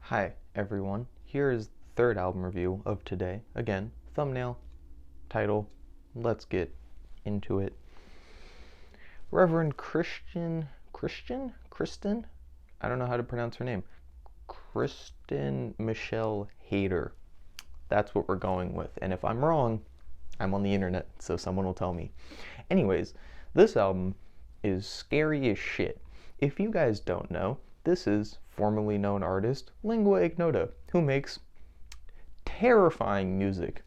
Hi everyone, here is the third album review of today. Again, thumbnail, title, let's get into it. Reverend Kristin, I don't know how to pronounce her name. Kristin Michelle Hayter. That's what we're going with, and if I'm wrong, I'm on the internet, so someone will tell me. Anyways, this album is scary as shit. If you guys don't know, this is formerly known artist Lingua Ignota, who makes terrifying music.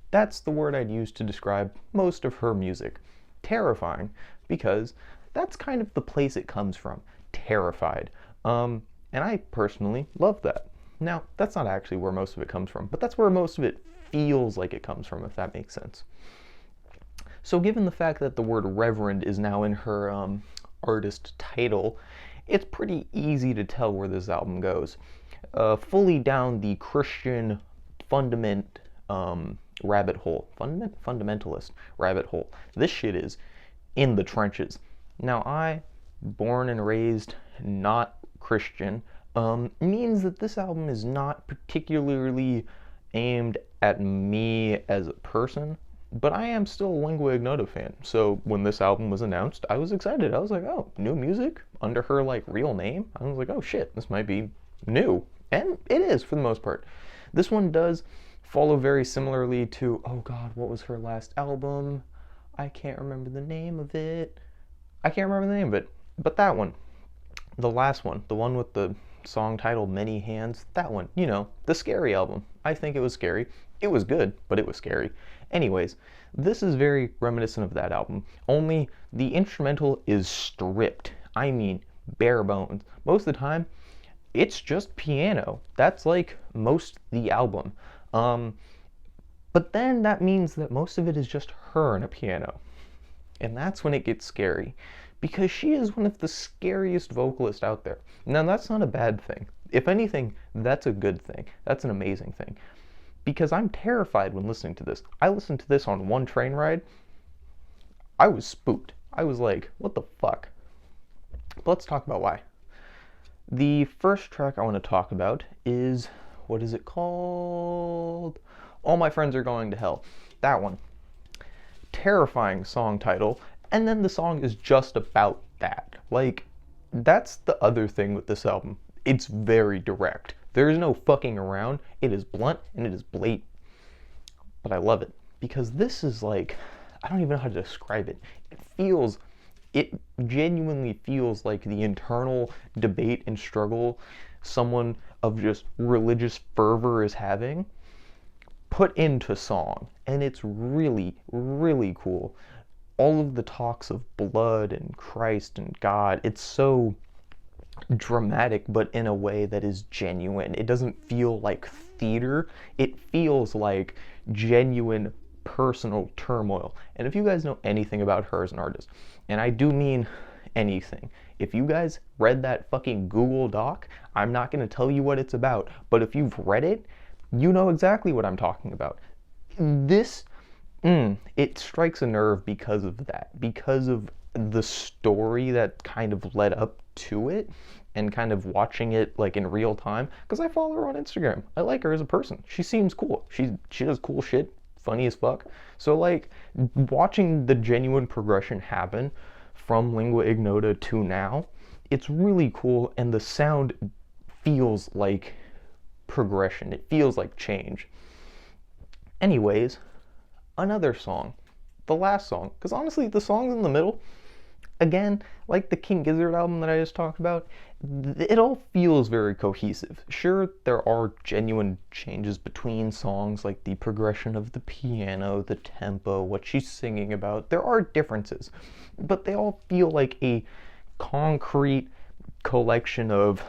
That's the word I'd use to describe most of her music. Terrifying, because that's kind of the place it comes from. Terrified. And I personally love that. Now, that's not actually where most of it comes from, but that's where most of it feels like it comes from, if that makes sense. So given the fact that the word Reverend is now in her artist title, it's pretty easy to tell where this album goes. Fully down the Christian rabbit hole. Fundamentalist rabbit hole. This shit is in the trenches. Now, I, born and raised not Christian, means that this album is not particularly aimed at me as a person, but I am still a Lingua Ignota fan. So when this album was announced, I was excited. I was like, oh, new music under her like real name. I was like, oh shit, this might be new. And it is for the most part. This one does follow very similarly to, oh god, what was her last album? I can't remember the name of it. But that one, the last one, the one with the song titled Many Hands, that one, you know, the scary album. I think it was scary. It was good, but it was scary. Anyways, this is very reminiscent of that album, only the instrumental is stripped. I mean, bare bones. Most of the time, it's just piano. That's like most of the album. But then that means that most of it is just her and a piano. And that's when it gets scary, because she is one of the scariest vocalists out there. Now, that's not a bad thing. If anything, that's a good thing. That's an amazing thing. Because I'm terrified when listening to this. I listened to this on one train ride. I was spooked. I was like, what the fuck? But let's talk about why. The first track I want to talk about is, what is it called? All My Friends Are Going to Hell. That one. Terrifying song title. And then the song is just about that. Like, that's the other thing with this album. It's very direct. There is no fucking around. It is blunt and it is blatant. But I love it. Because this is like, I don't even know how to describe it. It genuinely feels like the internal debate and struggle someone of just religious fervor is having, put into song. And it's really, really cool. All of the talks of blood and Christ and God, it's so dramatic, but in a way that is genuine. It doesn't feel like theater. It feels like genuine personal turmoil. And if you guys know anything about her as an artist, and I do mean anything, if you guys read that fucking Google Doc, I'm not going to tell you what it's about, but if you've read it, you know exactly what I'm talking about. It strikes a nerve because of that, because of the story that kind of led up to it, and kind of watching it like in real time, because I follow her on Instagram. I like her as a person. She seems cool. She does cool shit, funny as fuck. So like, watching the genuine progression happen from Lingua Ignota to now, it's really cool, and the sound feels like progression. It feels like change. Anyways, another song, the last song, because honestly, the songs in the middle, again, like the King Gizzard album that I just talked about, it all feels very cohesive. Sure, there are genuine changes between songs, like the progression of the piano, the tempo, what she's singing about. There are differences, but they all feel like a concrete collection of,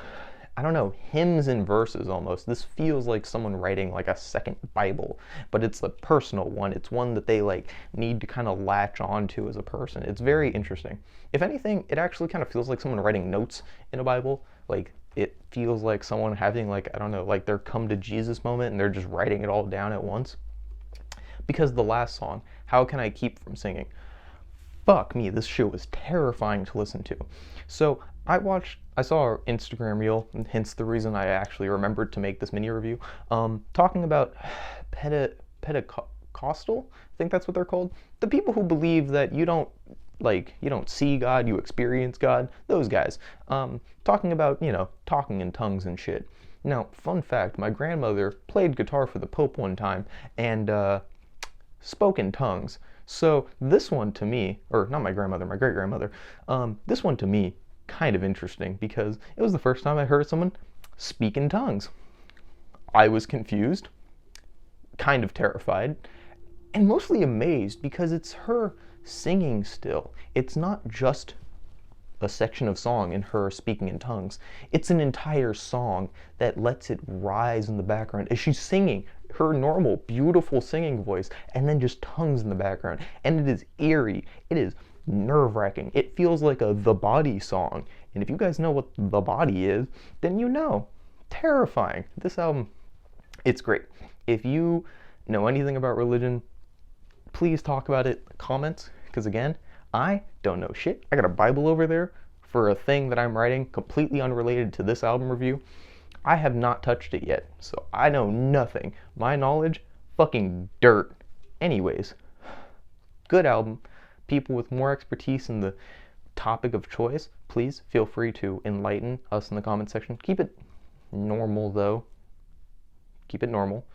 I don't know, hymns and verses almost. This feels like someone writing like a second Bible, but it's a personal one. It's one that they like need to kind of latch onto as a person. It's very interesting. If anything, it actually kind of feels like someone writing notes in a Bible. Like, it feels like someone having like, I don't know, like their come to Jesus moment, and they're just writing it all down at once. Because the last song, How Can I Keep From Singing? Fuck me, this shit was terrifying to listen to. So I saw her Instagram reel, and hence the reason I actually remembered to make this mini review, talking about Pentecostal, I think that's what they're called. The people who believe that you don't see God, you experience God, those guys. Talking about, talking in tongues and shit. Now, fun fact, my grandmother played guitar for the Pope one time and spoke in tongues. So this one to me, or not my grandmother, my great grandmother, this one to me, kind of interesting because it was the first time I heard someone speak in tongues. I was confused, kind of terrified, and mostly amazed because it's her singing still. It's not just a section of song and her speaking in tongues. It's an entire song that lets it rise in the background as she's singing her normal, beautiful singing voice, and then just tongues in the background. And it is eerie. It is nerve-wracking. It feels like a The Body song. And if you guys know what The Body is, then you know. Terrifying. This album, it's great. If you know anything about religion, please talk about it in the comments, because again, I don't know shit. I got a Bible over there for a thing that I'm writing completely unrelated to this album review. I have not touched it yet, so I know nothing. My knowledge, fucking dirt. Anyways, good album. People with more expertise in the topic of choice, please feel free to enlighten us in the comment section. Keep it normal though. Keep it normal.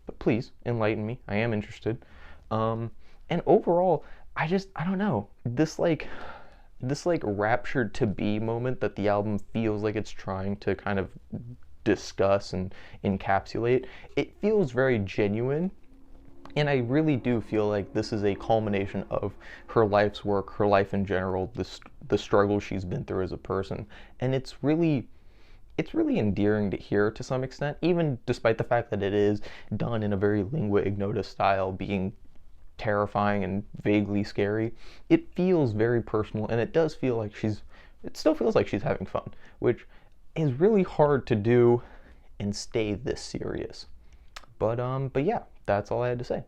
But please enlighten me. I am interested. And overall, I don't know. This raptured to be moment that the album feels like it's trying to kind of discuss and encapsulate, it feels very genuine. And I really do feel like this is a culmination of her life's work, her life in general, the struggle she's been through as a person. And it's really endearing to hear to some extent, even despite the fact that it is done in a very lingua ignota style, being terrifying and vaguely scary. It feels very personal, and it does feel like it still feels like she's having fun, which is really hard to do and stay this serious. But yeah, that's all I had to say.